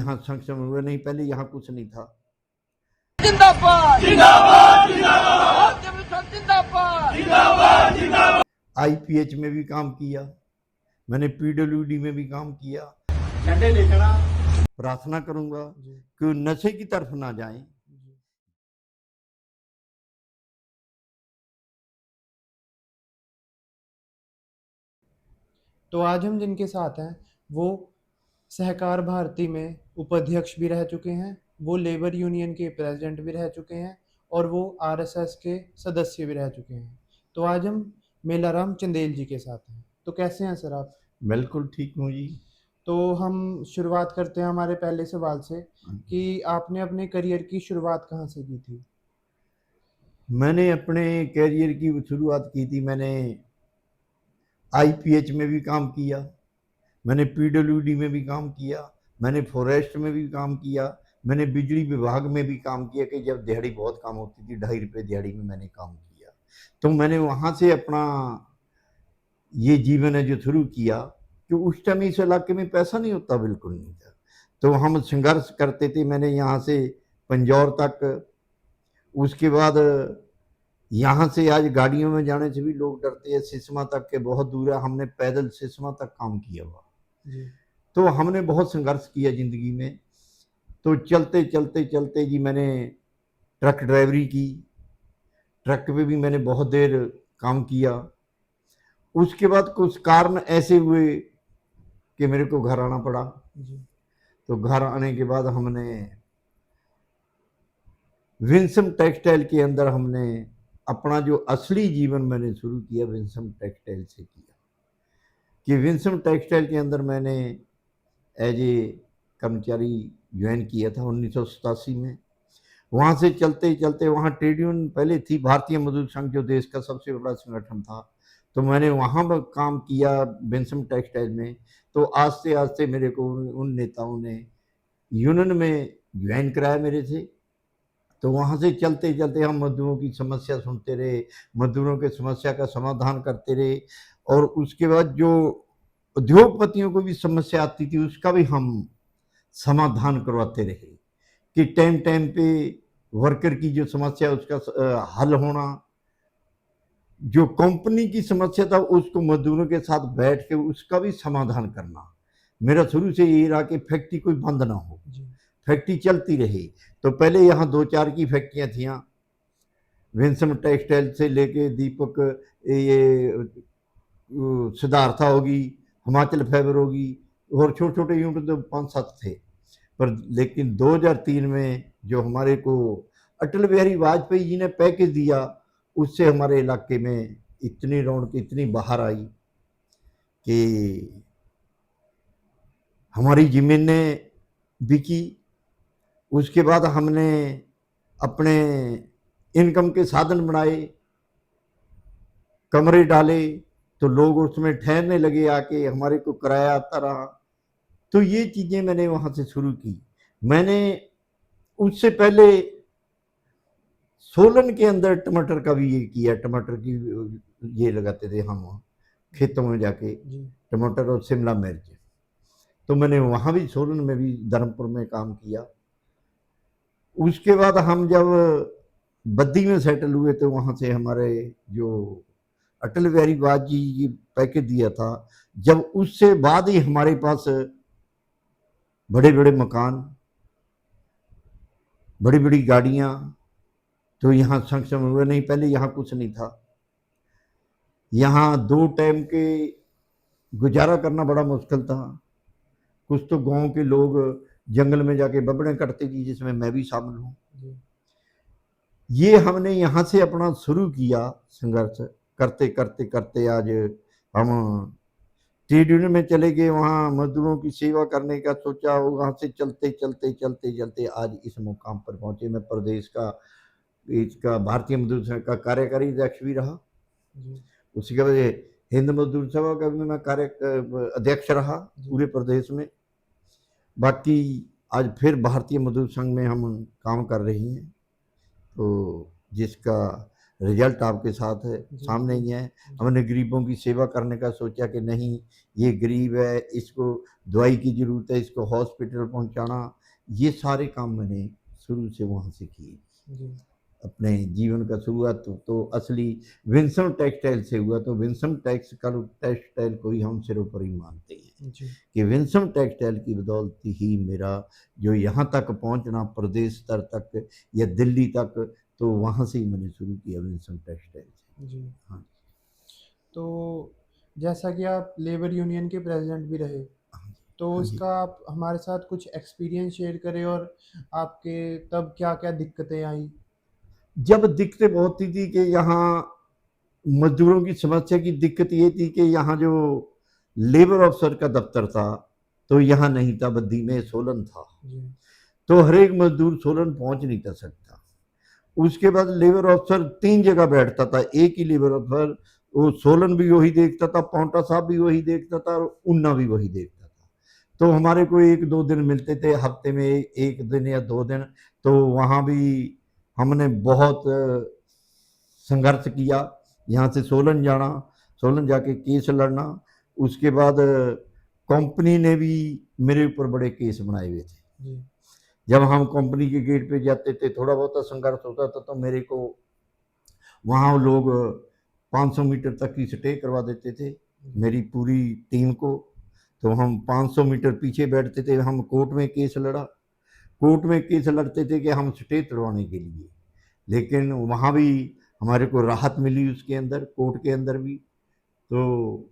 यहाँ सक्षम हुए नहीं, पहले यहाँ कुछ नहीं था। जिंदाबाद जिंदाबाद जिंदाबाद जिंदाबाद जिंदाबाद। आईपीएच में भी काम किया मैंने, पीडब्ल्यूडी में भी काम किया। झंडे लेकर प्रार्थना करूंगा कि नशे की तरफ ना जाएं। तो आज हम जिनके साथ हैं वो सहकार भारती में उपाध्यक्ष भी रह चुके हैं, वो लेबर यूनियन के प्रेसिडेंट भी रह चुके हैं और वो आरएसएस के सदस्य भी रह चुके हैं। तो आज हम मेलाराम चंदेल जी के साथ हैं। तो कैसे हैं सर आप? बिल्कुल ठीक हूँ जी। तो हम शुरुआत करते हैं हमारे पहले सवाल से कि आपने अपने करियर की शुरुआत कहाँ से की थी? मैंने अपने करियर की शुरुआत की थी, मैंने आईपीएच में भी काम किया, मैंने पीडब्ल्यूडी में भी काम किया, मैंने फॉरेस्ट में भी काम किया, मैंने बिजली विभाग में भी काम किया कि जब दिहाड़ी बहुत कम होती थी, 2.5 रुपये दिहाड़ी में मैंने काम किया। तो मैंने वहाँ से अपना ये जीवन है जो शुरू किया कि उस टाइम इस इलाके में पैसा नहीं होता, बिल्कुल नहीं था। तो हम संघर्ष करते थे। मैंने यहाँ से पंजौर तक, उसके बाद यहाँ से आज गाड़ियों में जाने से भी लोग डरते हैं, सिसमा तक के बहुत दूर है, हमने पैदल सिसमा तक काम किया हुआ। तो हमने बहुत संघर्ष किया ज़िंदगी में। तो चलते चलते चलते जी मैंने ट्रक ड्राइवरी की, ट्रक पे भी मैंने बहुत देर काम किया। उसके बाद कुछ कारण ऐसे हुए कि मेरे को घर आना पड़ा। तो घर आने के बाद हमने विंसम टेक्सटाइल के अंदर हमने अपना जो असली जीवन मैंने शुरू किया विंसम टेक्सटाइल से किया। कि विंसम टेक्सटाइल के अंदर मैंने एज ए कर्मचारी ज्वाइन किया था 1987 में। वहाँ से चलते चलते वहाँ ट्रेड यूनियन पहले थी, भारतीय मजदूर संघ, जो देश का सबसे बड़ा संगठन था। तो मैंने वहाँ पर काम किया विंसम टेक्सटाइल में। तो आस्ते आस्ते मेरे को उन नेताओं ने यूनियन में ज्वाइन कराया मेरे से। तो वहाँ से चलते चलते हम मजदूरों की समस्या सुनते रहे, मजदूरों के समस्या का समाधान करते रहे। और उसके बाद जो उद्योगपतियों को भी समस्या आती थी उसका भी हम समाधान करवाते रहे कि टाइम टाइम पे वर्कर की जो समस्या उसका हल होना, जो कंपनी की समस्या था उसको मजदूरों के साथ बैठ के उसका भी समाधान करना। मेरा शुरू से यही रहा कि फैक्ट्री कोई बंद ना हो, फैक्ट्री चलती रहे। तो पहले यहाँ 2-4 की फैक्ट्रियाँ थी, विंसम टेक्सटाइल से लेके दीपक, ये सिद्धार्था होगी, हिमाचल फाइबर होगी, और छोटे छोटे यूनिट तो 5-7 थे। पर लेकिन 2003 में जो हमारे को अटल बिहारी वाजपेयी जी ने पैकेज दिया, उससे हमारे इलाके में इतनी रौनक, इतनी बाहर आई कि हमारी ज़मीनें बिकी। उसके बाद हमने अपने इनकम के साधन बनाए, कमरे डाले, तो लोग उसमें ठहरने लगे, आके हमारे को किराया आता रहा। तो ये चीज़ें मैंने वहाँ से शुरू की। मैंने उससे पहले सोलन के अंदर टमाटर का भी ये किया, टमाटर की ये लगाते थे हम खेतों में जाके, टमाटर और शिमला मिर्च। तो मैंने वहाँ भी सोलन में भी धर्मपुर में काम किया। उसके बाद हम जब बद्दी में सेटल हुए तो वहाँ से हमारे जो अटल बिहारी वाजपेयी जी पैकेज दिया था, जब उससे बाद ही हमारे पास बड़े बड़े मकान, बड़ी बड़ी गाड़ियाँ, तो यहाँ सक्षम हुए नहीं, पहले यहाँ कुछ नहीं था। यहाँ 2 टाइम के गुजारा करना बड़ा मुश्किल था। कुछ तो गांव के लोग जंगल में जाके बबड़े कटते थी, जिसमें मैं भी शामिल हूँ। ये हमने यहाँ से अपना शुरू किया संघर्ष, करते करते करते आज हम ट्रेड यूनियन में चले गए, वहाँ मजदूरों की सेवा करने का सोचा। वहाँ से चलते चलते चलते चलते आज इस मुकाम पर पहुँचे। मैं प्रदेश का इसका भारतीय मजदूर संघ का कार्यकारी अध्यक्ष भी रहा। उसके बाद हिंद मजदूर सभा का भी मैं कार्य अध्यक्ष रहा पूरे प्रदेश में। बाकी आज फिर भारतीय मजदूर संघ में हम काम कर रही हैं, तो जिसका रिजल्ट आपके साथ है, जी, सामने जी, ही है। जी, हमने गरीबों की सेवा करने का सोचा कि नहीं, ये गरीब है, इसको दवाई की ज़रूरत है, इसको हॉस्पिटल पहुंचाना, ये सारे काम मैंने शुरू से वहाँ से किए। जी, अपने जीवन का शुरुआत तो असली विंसम टेक्सटाइल से हुआ। तो विंसम टेक्सटाइल को ही हम सिरोपरि मानते हैं जी, कि विंसम टेक्सटाइल की बदौलत ही मेरा जो यहाँ तक पहुँचना प्रदेश स्तर तक या दिल्ली तक, तो वहाँ से ही मैंने शुरू किया विंसम टेक्सटाइल से। जी। हाँ तो जैसा कि आप लेबर यूनियन के प्रेज़िडेंट भी रहे, तो हाँ जी। उसका आप हमारे साथ कुछ एक्सपीरियंस शेयर करें और आपके तब क्या-क्या दिक्कतें आई? जब दिक्कतें बहुत थी कि यहाँ मजदूरों की समस्या की दिक्कत ये थी कि यहाँ जो लेबर अफसर का दफ्तर था, तो यहाँ नहीं था, बद्दी में सोलन था। जी, तो हर एक मजदूर सोलन पहुंच नहीं कर सकता। उसके बाद लेबर अफसर 3 जगह बैठता था, एक ही लेबर अफसर, वो सोलन भी वही देखता था, पांवटा साहब भी वही देखता था और ऊना भी वही देखता था। तो हमारे को 1-2 दिन मिलते थे, हफ्ते में 1 दिन या 2 दिन। तो वहाँ भी हमने बहुत संघर्ष किया, यहाँ से सोलन जाना, सोलन जाके केस लड़ना। उसके बाद कंपनी ने भी मेरे ऊपर बड़े केस बनाए हुए थे। जी, जब हम कंपनी के गेट पे जाते थे, थोड़ा बहुत संघर्ष होता था, तो मेरे को वहाँ लोग 500 मीटर तक की स्टे करवा देते थे, मेरी पूरी टीम को। तो हम 500 मीटर पीछे बैठते थे, हम कोर्ट में केस लड़ा, कोर्ट में केस लड़ते थे कि हम स्टे तोड़वाने के लिए। लेकिन वहाँ भी हमारे को राहत मिली, उसके अंदर कोर्ट के अंदर भी। तो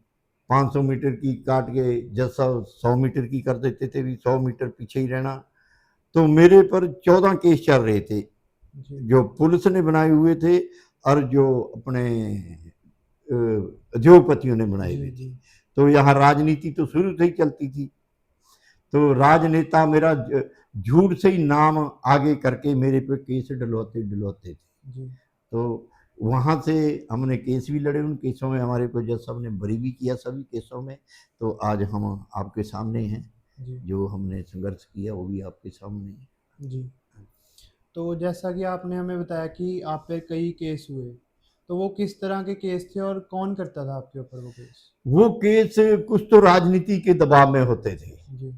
500 मीटर की काट के जैसा 100 मीटर की कर देते थे, भी 100 मीटर पीछे ही रहना। तो मेरे पर 14 केस चल रहे थे, जी, जो पुलिस ने बनाए हुए थे और जो अपने उद्योगपतियों ने बनाए जी, हुए थे। जी, तो यहाँ राजनीति तो शुरू से ही चलती थी। तो राजनेता मेरा झूठ से ही नाम आगे करके मेरे पे केस डलवाते डलवाते थे। जी, तो वहाँ से हमने केस भी लड़े, उन केसों में हमारे को जज साहब ने बरी भी किया, सभी केसों में। तो आज हम आपके सामने हैं, जी, जो हमने संघर्ष किया वो भी आपके सामने है। जी। तो जैसा कि आपने हमें बताया कि आप पे कई केस हुए, तो वो किस तरह के केस थे और कौन करता था आपके ऊपर वो केस? वो केस कुछ तो राजनीति के दबाव में होते थे। जी,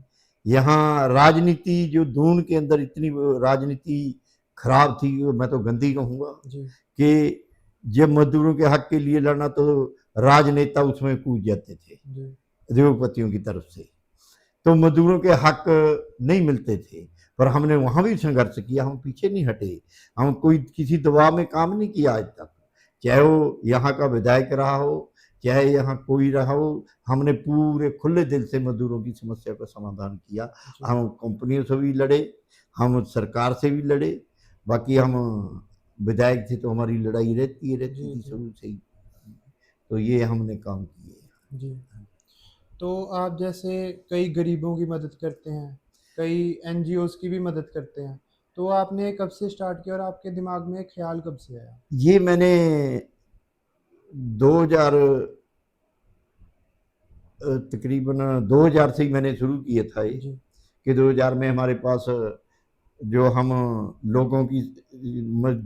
यहाँ राजनीति जो दून के अंदर इतनी राजनीति खराब थी, मैं तो गंदी कहूँगा, जी, कि जब मजदूरों के हक के लिए लड़ना तो राजनेता उसमें कूद जाते थे जी, उद्योगपतियों की तरफ से। तो मजदूरों के हक नहीं मिलते थे। पर हमने वहाँ भी संघर्ष किया, हम पीछे नहीं हटे। हम कोई किसी दबाव में काम नहीं किया आज तक, चाहे वो यहाँ का विधायक रहा हो, चाहे यहाँ कोई रहा हो। हमने पूरे खुले दिल से मजदूरों की समस्या का समाधान किया। जी, हम कंपनियों से भी लड़े, हम सरकार से भी लड़े। बाकी हम विधायक थे तो हमारी लड़ाई रहती जी, थी जी, शुरू से ही। तो ये हमने काम किए। जी। तो आप जैसे कई गरीबों की मदद करते हैं, कई एनजीओज़ की भी मदद करते हैं, तो आपने कब से स्टार्ट किया और आपके दिमाग में ख़्याल कब से आया? ये मैंने 2000 तकरीबन 2000 से ही मैंने शुरू किया था ये, जी, कि 2000 में हमारे पास जो हम लोगों की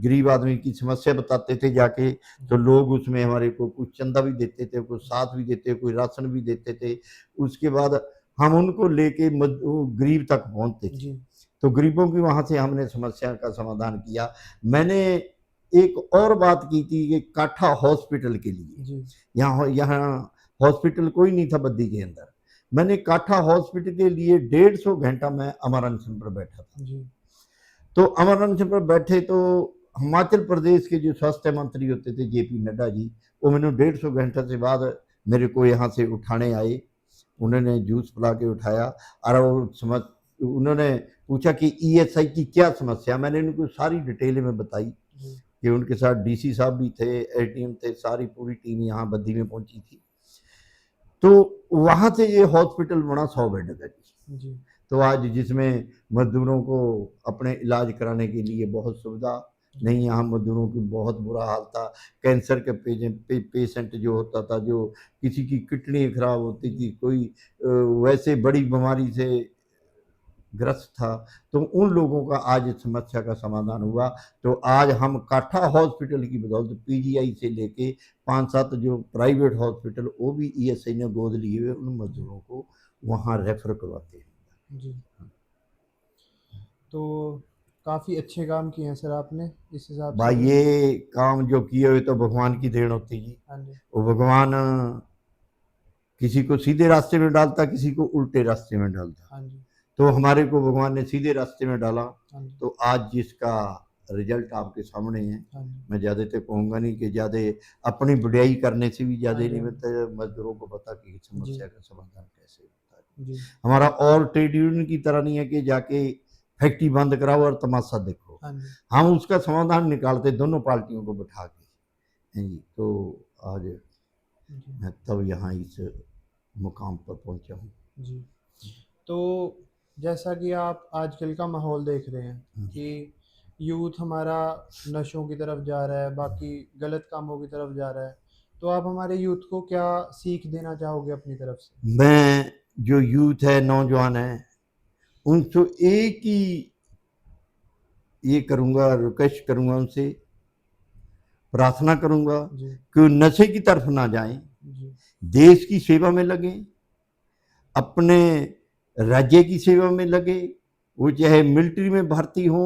गरीब आदमी की समस्या बताते थे जाके, तो जी, लोग उसमें हमारे को कुछ चंदा भी देते थे, कुछ साथ भी देते, कोई राशन भी देते थे। उसके बाद हम उनको लेके गरीब तक पहुंचते थे। जी, तो गरीबों की वहां से हमने समस्या का समाधान किया। मैंने एक और बात की थी कि काठा हॉस्पिटल के लिए, जी, यहाँ यहाँ हॉस्पिटल कोई नहीं था बद्दी के अंदर। मैंने काठा हॉस्पिटल के लिए 150 घंटा मैं अमर अनशन पर बैठा था। जी, तो अमर अनशन पर बैठे तो हिमाचल प्रदेश के जो स्वास्थ्य मंत्री होते थे जेपी नड्डा जी, वो मैंने 150 घंटे से बाद मेरे को यहाँ से उठाने आए। उन्होंने जूस पिला के उठाया और वो समझ, उन्होंने पूछा कि ईएसआई की क्या समस्या। मैंने उनको सारी डिटेल में बताई जी, कि उनके साथ डीसी साहब भी थे, एटीएम थे, सारी पूरी टीम यहाँ बद्दी में पहुंची थी। तो वहां से ये हॉस्पिटल बना 100 बेड का जी। जी, तो आज जिसमें मजदूरों को अपने इलाज कराने के लिए बहुत सुविधा जी, नहीं, यहाँ मजदूरों की बहुत बुरा हाल था। कैंसर के पेशेंट जो होता था, जो किसी की किडनी खराब होती जी, थी, कोई वैसे बड़ी बीमारी से ग्रस्त था, तो उन लोगों का आज इस समस्या का समाधान हुआ। तो आज हम काठा हॉस्पिटल की बदौलत पीजीआई से लेके 5-7 जो प्राइवेट हॉस्पिटल वो भी ईएसआई ने गोद लिए हुए उन मजदूरों को वहाँ रेफर करवाते हैं। जी। तो काफ़ी अच्छे काम किए हैं सर आपने इस हिसाब भाई से। ये काम जो किए हुए तो भगवान की देन होती जी। हाँ जी। वो भगवान किसी को सीधे रास्ते में डालता, किसी को उल्टे रास्ते में डालता। हाँ जी। तो हमारे को भगवान ने सीधे रास्ते में डाला। हाँ जी। तो आज जिसका रिजल्ट आपके सामने है, हाँ जी। मैं ज़्यादा तो कहूँगा नहीं कि ज़्यादा अपनी बढ़ियाई करने से भी ज़्यादा हाँ नहीं जी। बताया, मजदूरों को पता कि जी। समस्या का समाधान कैसे होता है। जी। हमारा और ट्रेड यूनियन की तरह नहीं है कि जाके फैक्ट्री बंद कराओ और तमाशा देखो। हाँ जी। हम उसका समाधान निकालते दोनों पार्टियों को बिठा के हैं जी। तो आज जी। मैं तब यहाँ इस मुकाम पर पहुँचा हूँ। जी। तो जैसा कि आप आजकल का माहौल देख रहे हैं जी। कि यूथ हमारा नशों की तरफ जा रहा है, बाकी गलत कामों की तरफ जा रहा है, तो आप हमारे यूथ को क्या सीख देना चाहोगे अपनी तरफ से? मैं जो यूथ है, नौजवान है, उनसे एक ही ये करूँगा, रिक्वेस्ट करूँगा उनसे, प्रार्थना करूँगा जी। कि वो नशे की तरफ ना जाएं, जी। देश की सेवा में लगें, अपने राज्य की सेवा में लगे। वो चाहे मिलिट्री में भर्ती हो,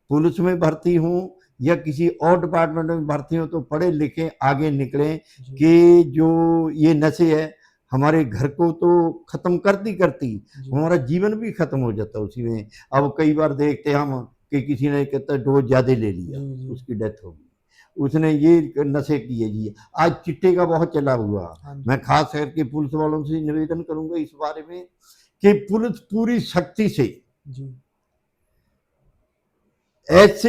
पुलिस में भर्ती हो या किसी और डिपार्टमेंट में भर्ती हो, तो पढ़े लिखे आगे निकलें जी। कि जो ये नशे है हमारे घर को तो ख़त्म करती जी। हमारा जीवन भी ख़त्म हो जाता उसी में। अब कई बार देखते हम कि किसी ने कहता डोज ज़्यादा ले लिया, जी। जी। उसकी डेथ हो गई, उसने ये नशे किए जी। आज चिट्टे का बहुत चला हुआ। हाँ जी। मैं खास करके पुलिस वालों से निवेदन करूंगा इस बारे में कि पुलिस पूरी शक्ति से जी। ऐसे